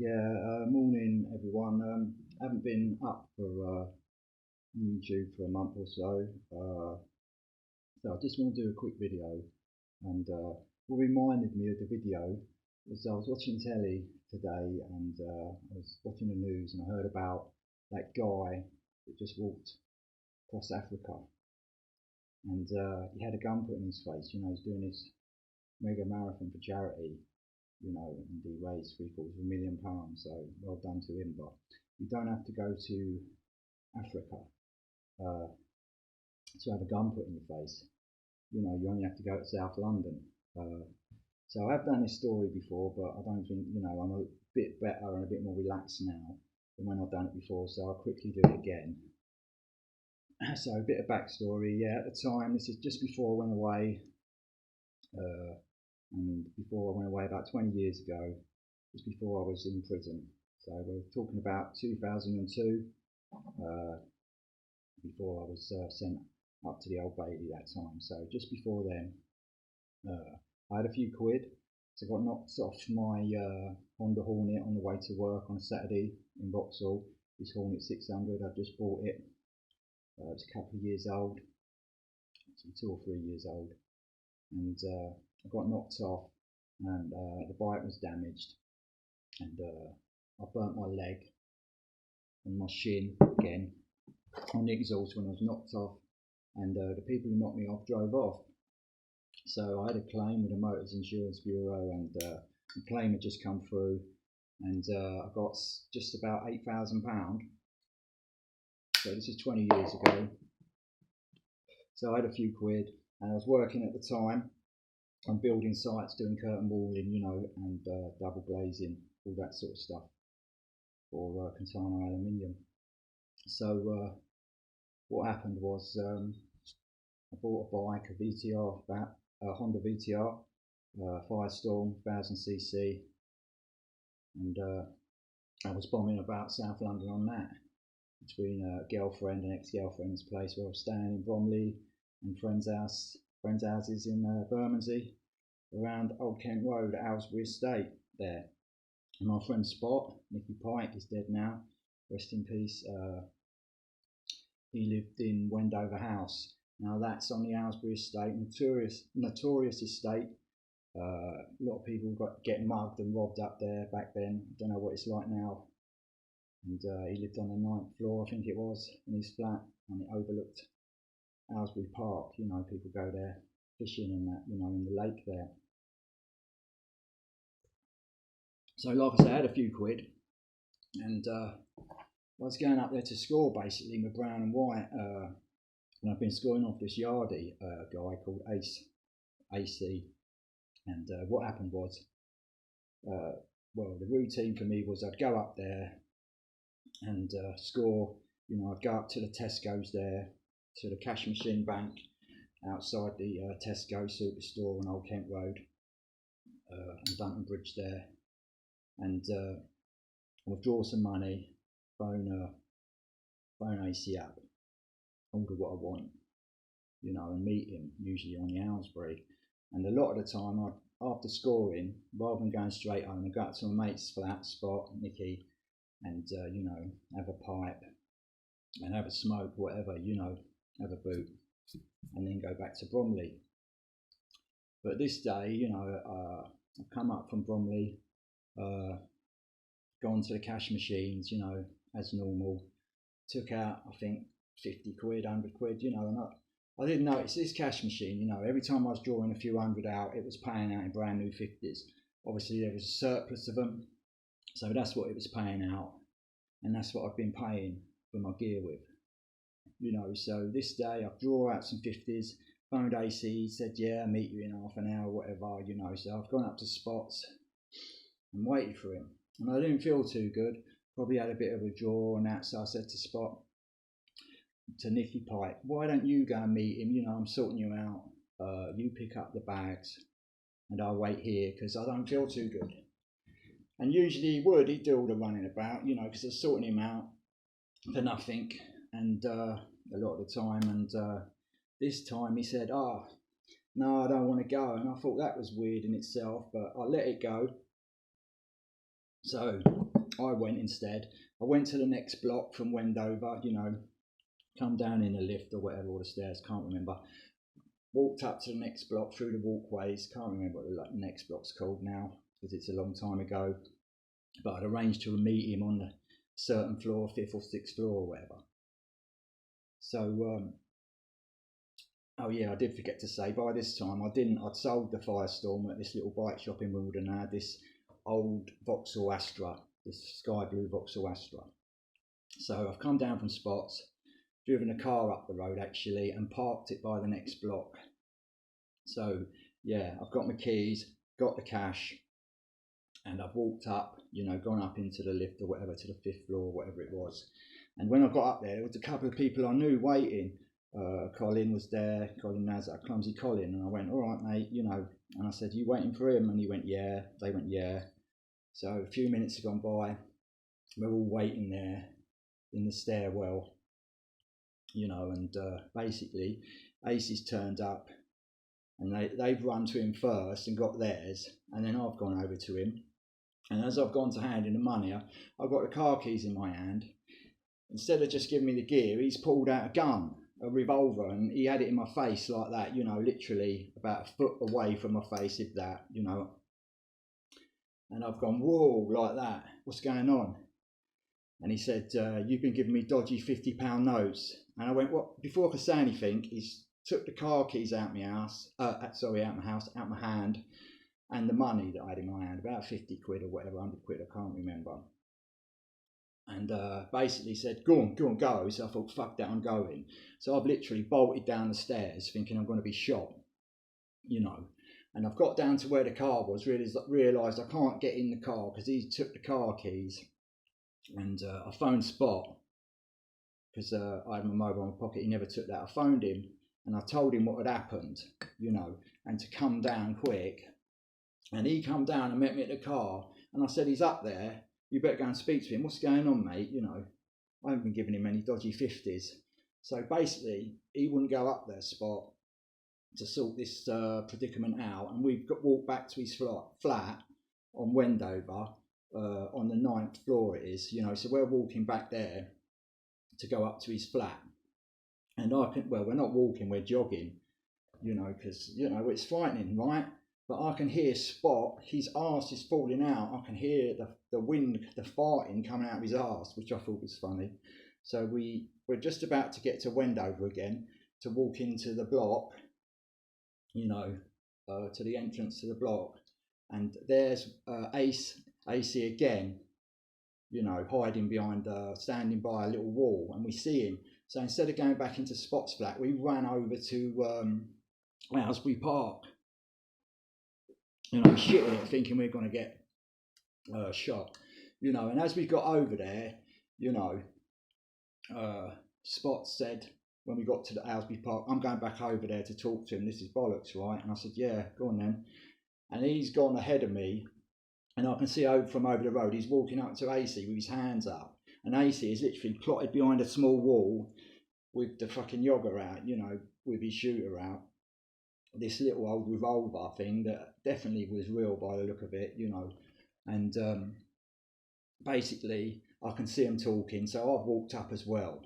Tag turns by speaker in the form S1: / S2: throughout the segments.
S1: Morning everyone. Haven't been up for YouTube for a month or so. So I just want to do a quick video. And what reminded me of the video was I was watching telly today, and I was watching the news, and I heard about that guy that just walked across Africa, and he had a gun put in his face. He's doing this mega marathon for charity, and he raised £750,000. So well done to him. But you don't have to go to Africa uh, to have a gun put in your face. You only have to go to South London. So I've done this story before, but I don't think, I'm a bit better and a bit more relaxed now than when I've done it before. So I'll quickly do it again. So a bit of backstory. Yeah, at the time, this is just before I went away. And before I went away about 20 years ago, just before I was in prison. So we're talking about 2002, before I was sent up to the Old Bailey that time. So just before then, I had a few quid. So I got knocked off my Honda Hornet on the way to work on a Saturday in Vauxhall. This Hornet 600, I just bought it. It was a couple of years old, actually 2 or 3 years old. And I got knocked off, and the bike was damaged, and I burnt my leg and my shin again on the exhaust when I was knocked off, and the people who knocked me off drove off. So I had a claim with the Motors Insurance Bureau, and the claim had just come through, and I got just about £8,000. So this is 20 years ago. So I had a few quid, and I was working at the time on building sites, doing curtain walling, and double glazing, all that sort of stuff for Contano Aluminium. So what happened was I bought a bike, a VTR, a Honda VTR, Firestorm 1000cc, and I was bombing about South London on that, between a girlfriend and ex-girlfriend's place where I was staying in Bromley, and friends' houses in Bermondsey, around Old Kent Road, Aylesbury Estate there. And my friend Spot, Nicky Pike, is dead now, rest in peace. He lived in Wendover House. Now that's on the Aylesbury Estate, notorious estate. A lot of people got getting mugged and robbed up there back then. I don't know what it's like now. And he lived on the 9th floor, I think it was, in his flat, and it overlooked Aylesbury Park. People go there fishing and that, in the lake there. So like I said, I had a few quid, and I was going up there to score basically with brown and white, and I've been scoring off this Yardie guy called AC. And what happened was, well, the routine for me was I'd go up there and score. I'd go up to the Tesco's there, to the cash machine bank outside the Tesco superstore on Old Kent Road, and Dunton Bridge there, and withdraw some money, phone AC up, order what I want, and meet him usually on the Aylesbury. And a lot of the time, after scoring, rather than going straight home, I'd go up to my mate's flat, Spot, Nicky, and have a pipe and have a smoke, whatever, have a boot, and then go back to Bromley. But this day, I've come up from Bromley, gone to the cash machines, as normal, took out, I think, 50 quid, 100 quid, and I didn't notice this cash machine, every time I was drawing a few hundred out, it was paying out in brand new 50s. Obviously there was a surplus of them, so that's what it was paying out, and that's what I've been paying for my gear with. So this day I've drawn out some 50s, phoned AC, said, yeah, I'll meet you in half an hour, whatever, so I've gone up to Spots and waited for him. And I didn't feel too good, probably had a bit of a draw and that, so I said to Nicky Pike, why don't you go and meet him? I'm sorting you out. You pick up the bags and I'll wait here because I don't feel too good. And usually he'd do all the running about, because I was sorting him out for nothing, and a lot of the time. And this time he said, no, I don't want to go. And I thought that was weird in itself, but I let it go. So I went instead. I went to the next block from Wendover, you know, come down in a lift or whatever, or the stairs, can't remember. Walked up to the next block through the walkways, can't remember what the next block's called now because it's a long time ago. But I'd arranged to meet him on the certain floor, 5th or 6th floor or whatever. So, oh yeah, I did forget to say, by this time I'd sold the Firestorm at this little bike shop in Wimbledon. I had this old Vauxhall Astra, this sky blue Vauxhall Astra. So I've come down from Spots, driven a car up the road actually, and parked it by the next block. So yeah, I've got my keys, got the cash, and I've walked up, you know, gone up into the lift or whatever to the 5th floor, whatever it was. And when I got up there was a couple of people I knew waiting. Colin was there, Colin Nazar, Clumsy Colin, and I went, all right, mate, you know, and I said, you waiting for him? And he went, yeah. They went, yeah. So a few minutes had gone by. We're all waiting there in the stairwell, you know, and basically Acey's turned up and they've run to him first and got theirs, and then I've gone over to him. And as I've gone to hand in the money, I've got the car keys in my hand. Instead of just giving me the gear, he's pulled out a gun, a revolver, and he had it in my face like that, you know, literally about a foot away from my face, if that, you know. And I've gone, whoa, like that. What's going on? And he said, you've been giving me dodgy £50 notes. And I went, what? Before I could say anything, he's took the car keys out my house, out my hand, and the money that I had in my hand, about 50 quid or whatever, 100 quid, I can't remember. And basically said, go on, go. So I thought, fuck that, I'm going. So I've literally bolted down the stairs thinking I'm going to be shot, you know. And I've got down to where the car was, realised I can't get in the car because he took the car keys. And I phoned Spot because I had my mobile in my pocket. He never took that. I phoned him and I told him what had happened, you know, and to come down quick. And he come down and met me at the car. And I said, he's up there. You better go and speak to him. What's going on, mate? You know, I haven't been giving him any dodgy 50s. So basically, he wouldn't go up there, Spot, to sort this predicament out. And we've walked back to his flat on Wendover, on the 9th floor it is, you know. So we're walking back there to go up to his flat. And we're not walking, we're jogging, you know, because, you know, it's frightening, right? But I can hear Spot, his arse is falling out. I can hear the wind, the farting coming out of his arse, which I thought was funny. So we're just about to get to Wendover again to walk into the block, you know, to the entrance to the block. And there's Acey again, you know, hiding behind, standing by a little wall, and we see him. So instead of going back into Spot's flat, we ran over to Aylesbury Park. You know, shitting it, thinking we're going to get shot. You know, and as we got over there, you know, Spot said, when we got to the Aylesbury Park, I'm going back over there to talk to him. This is bollocks, right? And I said, yeah, go on then. And he's gone ahead of me, and I can see from over the road, he's walking up to Acey with his hands up. And Acey is literally plotted behind a small wall with the fucking yoga out, you know, with his shooter out. This little old revolver thing that definitely was real by the look of it, you know. And basically, I can see him talking, so I've walked up as well.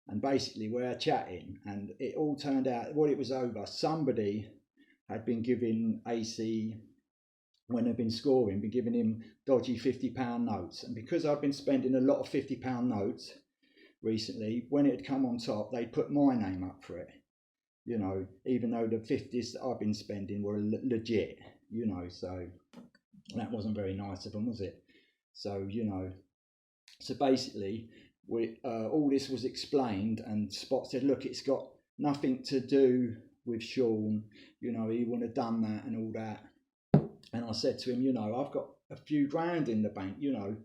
S1: And basically, we're chatting, and it all turned out, well, it was over. Somebody had been giving Acey, when they've been scoring, been giving him dodgy £50 notes. And because I've been spending a lot of £50 notes recently, when it had come on top, they put my name up for it. You know, even though the 50s that I've been spending were legit, you know, so that wasn't very nice of them, was it? So, you know, so basically, all this was explained, and Spot said, look, it's got nothing to do with Sean, you know, he wouldn't have done that and all that. And I said to him, you know, I've got a few grand in the bank, you know,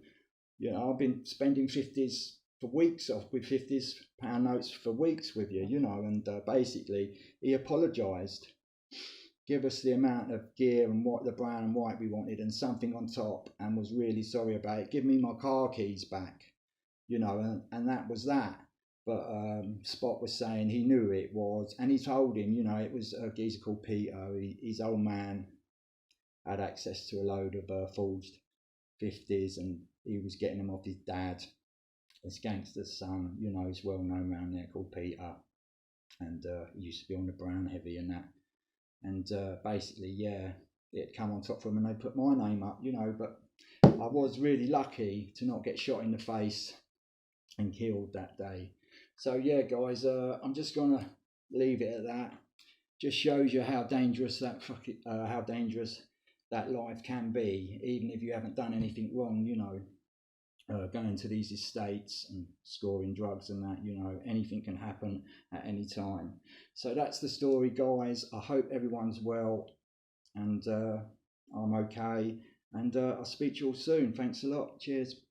S1: I've been spending 50s for weeks off with £50 notes for weeks with you, you know. And basically he apologised, give us the amount of gear and what the brown and white we wanted and something on top, and was really sorry about it, give me my car keys back, you know, and that was that. But Spot was saying he knew it was, and he told him, you know, it was a geezer called Peter. His old man had access to a load of forged 50s, and he was getting them off his dad, his gangster's son. You know, he's well known around there, called Peter, and he used to be on the Brown Heavy and that. And basically, yeah, it come on top for him, and they put my name up, you know. But I was really lucky to not get shot in the face and killed that day. So yeah, guys, I'm just gonna leave it at that. Just shows you how dangerous how dangerous that life can be, even if you haven't done anything wrong. You know, going to these estates and scoring drugs and that, you know, anything can happen at any time. So that's the story, guys. I hope everyone's well, and I'm okay, and I'll speak to you all soon. Thanks a lot. Cheers.